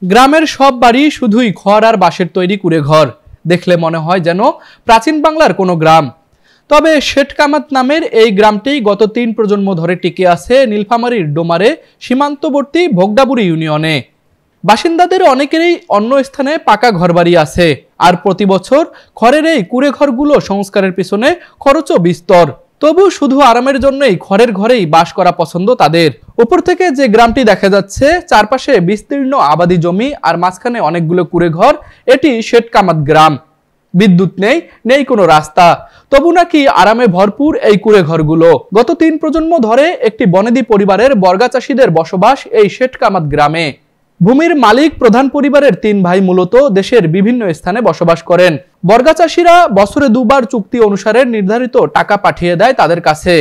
গ্রামের সব বাড়ি শুধুই খড় আর বাঁশের তৈরি কুঁড়ে ঘর। দেখলে মনে হয় যেন প্রাচীন বাংলার কোনো গ্রাম। তবে শেঠকামাত নামের এই গ্রামটি গত ৩ প্রজন্ম ধরে টিকে আছে নীলফামারীর ডোমারে সীমান্তবর্তী ভোগডাবুরি ইউনিয়নে। বাসিন্দাদের অনেকেরই অন্য স্থানে পাকা ঘরবাড়ি আছে, আর প্রতি বছর খড়ের এই কুঁড়ে ঘরগুলো সংস্কারের পিছনে খরচও বিস্তর। তবু শুধু আরামের জন্যই খড়ের ঘরেই বাস করা পছন্দ তাদের। উপর থেকে যে গ্রামটি দেখা যাচ্ছে, চারপাশে বিস্তীর্ণ আবাদি জমি আর মাঝখানে অনেকগুলো কুঁড়ে ঘর, এটি শেঠকামাত গ্রাম। বিদ্যুৎ নেই, নেই কোনো রাস্তা, তবু নাকি আরামে ভরপুর এই কুঁড়ে ঘরগুলো। গত ৩ প্রজন্ম ধরে একটি বনেদি পরিবারের বর্গা চাষীদের বসবাস এই শেঠকামাত গ্রামে। ভূমির মালিক প্রধান পরিবারের ৩ ভাই মূলত দেশের বিভিন্ন স্থানে বসবাস করেন। বর্গা চাষীরা বছরে 2 বার চুক্তি অনুসারে নির্ধারিত টাকা পাঠিয়ে দেয় তাদের কাছে।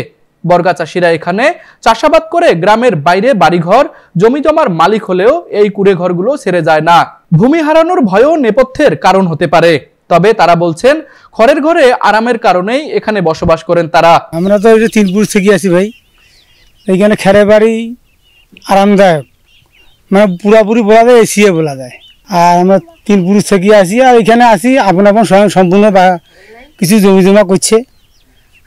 বর্গা চাষীরা এখানে চাষাবাদ করে গ্রামের বাইরে বাড়িঘর জমি জমার মালিক হলেও এই কুঁড়ে ঘরগুলো ছেড়ে যায় না। ভূমি হারানোর ভয়ও নেপথ্যের কারণ হতে পারে, তবে তারা বলছেন খড়ের ঘরে আরামের কারণেই এখানে বসবাস করেন তারা। আমরা তো 3 পুরুষ থেকে আসি ভাই, এইখানে খেরে বাড়ি আরামদায়ক, মানে পুরাপুরি বলা যায়, এসিয়ে বলা যায়। আর আমরা 3 পুরুষ থেকে আসি, আর এখানে আসি আপন আপন সম্পূর্ণ কিছু জমি জমা করছে,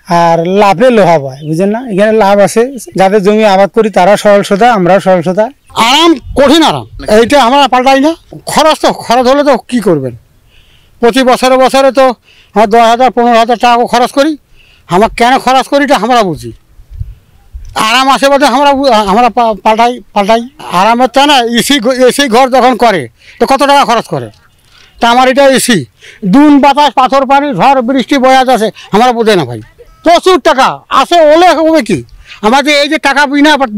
আর লাভে লোহা পায়, বুঝলেন না। এখানে লাভ আছে, যাদের জমি আবাদ করি তারা সরল সোজা, আমরাও সরল সোজা। আরাম, কঠিন আরাম, এইটা আমরা পাল্টাই না। খরচ হলে তো কি করবেন, প্রতি বছরে বছরে তো আমরা 10,000 15,000 টাকা খরচ করি। আমরা কেন খরচ করি এটা আমরা বুঝি। আরাম আসে বলতে আমরা পাল্টাই। আরামের তা না, এসি ঘর যখন করে তো কত টাকা খরচ করে, তা আমার এটা এসি, দুন বাতাস পাথর পানি ঝড় বৃষ্টি বয়াজ আছে, আমরা বোঝে না ভাই। প্রচুর টাকা আসে, ওলে হবে কি আমাদের এই যে টাকা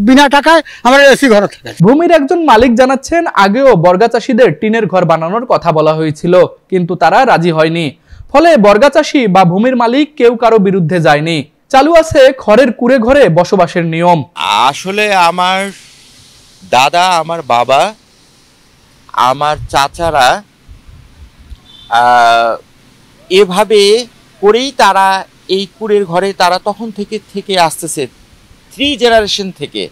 বিনা টাকায় আমরা এসি ঘরে থাকে। ভূমির একজন মালিক জানাচ্ছেন, আগেও বর্গা চাষীদের টিনের ঘর বানানোর কথা বলা হয়েছিল, কিন্তু তারা রাজি হয়নি। ফলে বর্গা চাষী বা ভূমির মালিক কেউ কারো বিরুদ্ধে যায়নি। চালু আছে খড়ের কুঁড়ে ঘরে বসবাসের নিয়ম। আসলে আমার দাদা, আমার বাবা, আমার চাচারা এভাবে করেই তারা এই কুঁড়ের ঘরে তারা তখন থেকে আসতেছে, 3 জেনারেশন থেকে।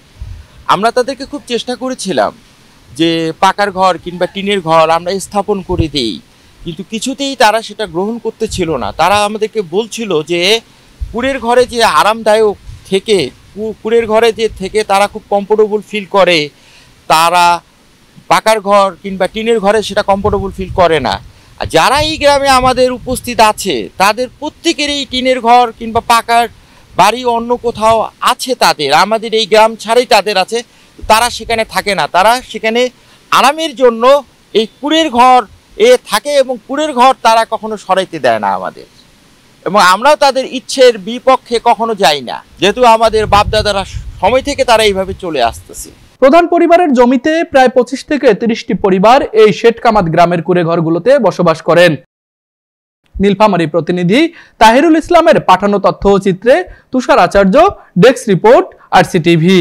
আমরা তাদেরকে খুব চেষ্টা করেছিলাম যে পাকার ঘর কিংবা টিনের ঘর আমরা স্থাপন করে দিই, কিন্তু কিছুতেই তারা সেটা গ্রহণ করতে ছিল না। তারা আমাদেরকে বলছিল যে কুঁড়ের ঘরে যে আরামদায়ক থেকে, কুঁড়ের ঘরে যে থেকে তারা খুব কমফোর্টেবল ফিল করে, তারা পাকার ঘর কিংবা টিনের ঘরে সেটা কমফোর্টেবল ফিল করে না। আর যারা এই গ্রামে আমাদের উপস্থিত আছে তাদের প্রত্যেকেরই টিনের ঘর কিংবা পাকার বাড়ি অন্য কোথাও আছে তাদের, আমাদের এই গ্রাম ছাড়াই তাদের আছে। তারা সেখানে থাকে না, তারা সেখানে আরামের জন্য এই কুঁড়ের ঘর থাকে, এবং কুঁড়ের ঘর তারা কখনো সরাইতে দেয় না আমাদের, এবং আমরাও তাদের ইচ্ছের বিপক্ষে কখনো যাই না, যেহেতু আমাদের বাপদাদারা সময় থেকে তারা এইভাবে চলে আসতেছে। প্রধান পরিবারের জমিতে প্রায় 25 থেকে 30টি পরিবার এই শেঠকামাত গ্রামের কুঁড়ে ঘরগুলোতে বসবাস করেন। নীলফামারী প্রতিনিধি তাহিরুল ইসলামের পাঠানো তথ্য ও চিত্রে তুষার আচার্য, ডেস্ক রিপোর্ট, RC টিভি।